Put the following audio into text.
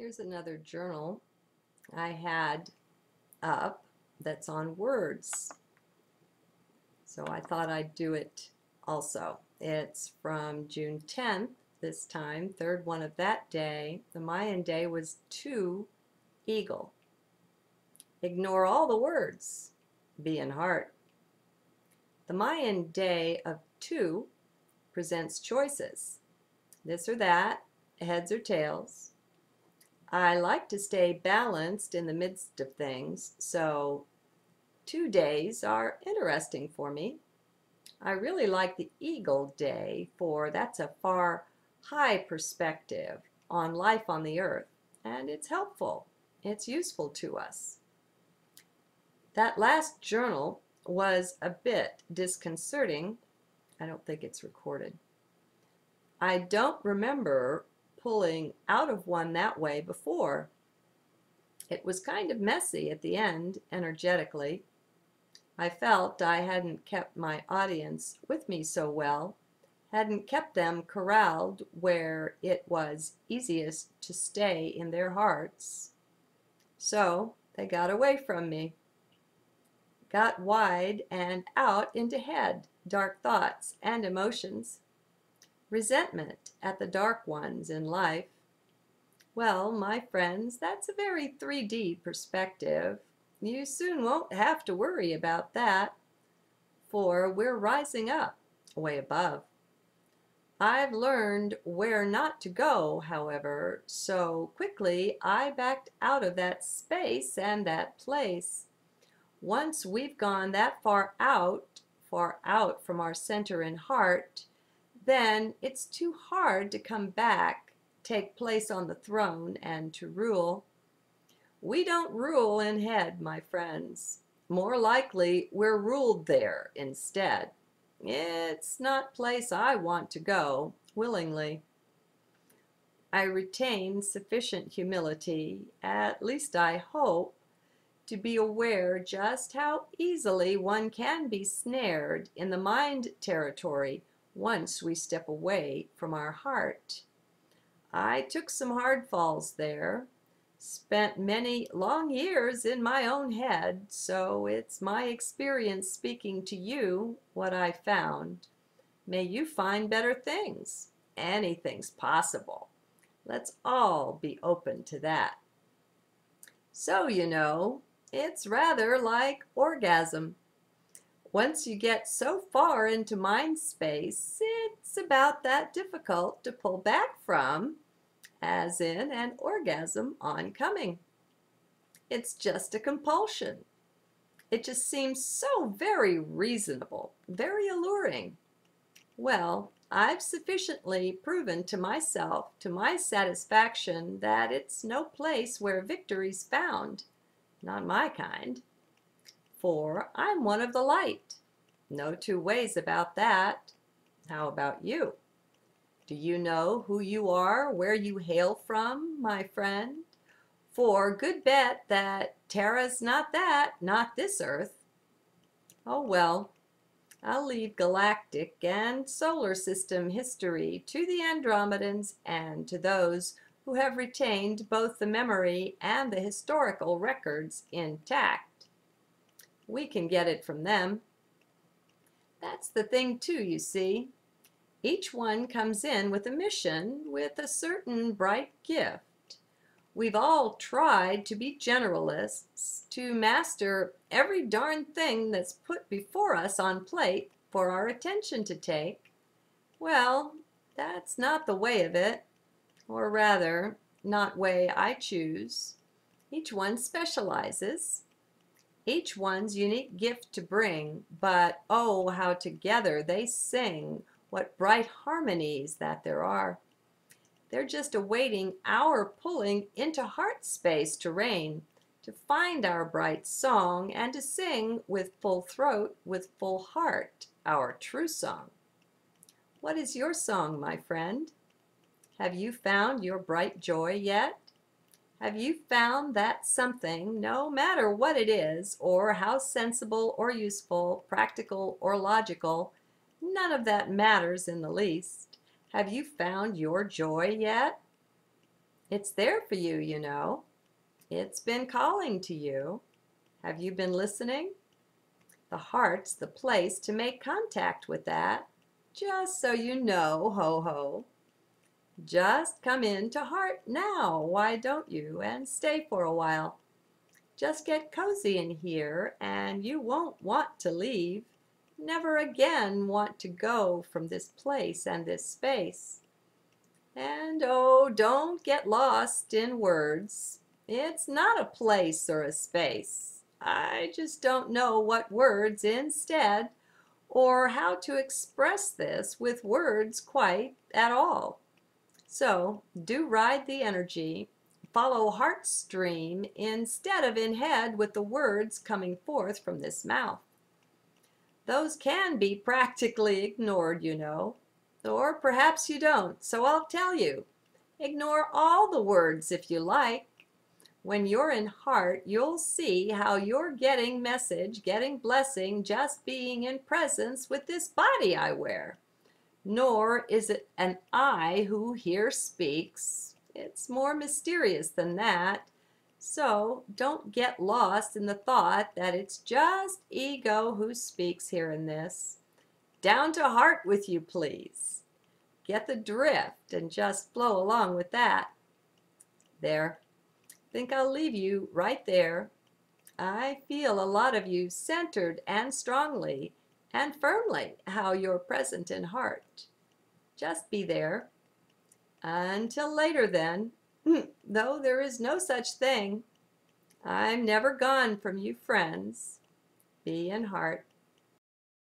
Here's another journal I had up that's on words. So I thought I'd do it also. It's from June 10th this time, third one of that day. The Mayan day was 2 eagle. Ignore all the words. Be in heart. The Mayan day of 2 presents choices. This or that, heads or tails. I like to stay balanced in the midst of things, so 2 days are interesting for me. I really like the Eagle Day, for that's a far, high perspective on life on the earth, and it's helpful. It's useful to us. That last journal was a bit disconcerting. I don't think it's recorded. I don't remember pulling out of one that way before. It was kind of messy at the end, energetically. I felt I hadn't kept my audience with me so well, hadn't kept them corralled where it was easiest to stay in their hearts. So they got away from me, got wide and out into head, dark thoughts and emotions, resentment at the dark ones in life. Well, my friends, that's a very 3D perspective. You soon won't have to worry about that, for we're rising up, way above. I've learned where not to go, however, so quickly I backed out of that space and that place. Once we've gone that far out from our center and heart, then it's too hard to come back, take place on the throne, and to rule. We don't rule in head, my friends. More likely, we're ruled there instead. It's not place I want to go willingly. I retain sufficient humility, at least I hope, to be aware just how easily one can be snared in the mind territory once we step away from our heart. I took some hard falls there, spent many long years in my own head, so it's my experience speaking to you what I found. May you find better things. Anything's possible. Let's all be open to that. So, it's rather like orgasm. Once you get so far into mind space, it's about that difficult to pull back from, as in an orgasm oncoming. It's just a compulsion. It just seems so very reasonable, very alluring. Well, I've sufficiently proven to myself, to my satisfaction, that it's no place where victory's found. Not my kind. For I'm one of the light. No two ways about that. How about you? Do you know who you are, where you hail from, my friend? For good bet that Terra's not that, not this earth. Oh well, I'll leave galactic and solar system history to the Andromedans and to those who have retained both the memory and the historical records intact. We can get it from them. That's the thing too, you see. Each one comes in with a mission, with a certain bright gift. We've all tried to be generalists, to master every darn thing that's put before us on plate for our attention to take. Well, that's not the way of it, or rather, not way I choose. Each one specializes. Each one's unique gift to bring, but oh, how together they sing, what bright harmonies that there are. They're just awaiting our pulling into heart space to reign, to find our bright song, and to sing with full throat, with full heart, our true song. What is your song, my friend? Have you found your bright joy yet? Have you found that something, no matter what it is, or how sensible or useful, practical or logical, none of that matters in the least. Have you found your joy yet? It's there for you, you know. It's been calling to you. Have you been listening? The heart's the place to make contact with that. Just so you know, ho ho. Just come into heart now, why don't you, and stay for a while. Just get cozy in here and you won't want to leave. Never again want to go from this place and this space. And oh, don't get lost in words. It's not a place or a space. I just don't know what words instead, or how to express this with words quite at all. So do ride the energy, follow heart stream instead of in head with the words coming forth from this mouth. Those can be practically ignored, you know, or perhaps you don't, so I'll tell you. Ignore all the words if you like. When you're in heart, you'll see how you're getting message, getting blessing, just being in presence with this body I wear. Nor is it an I who here speaks. It's more mysterious than that. So don't get lost in the thought that it's just ego who speaks here in this. Down to heart with you, please. Get the drift and just flow along with that. There. Think I'll leave you right there. I feel a lot of you centered and strongly and firmly how you're present in heart. Just be there. Until later then, though there is no such thing. I'm never gone from you, friends. Be in heart.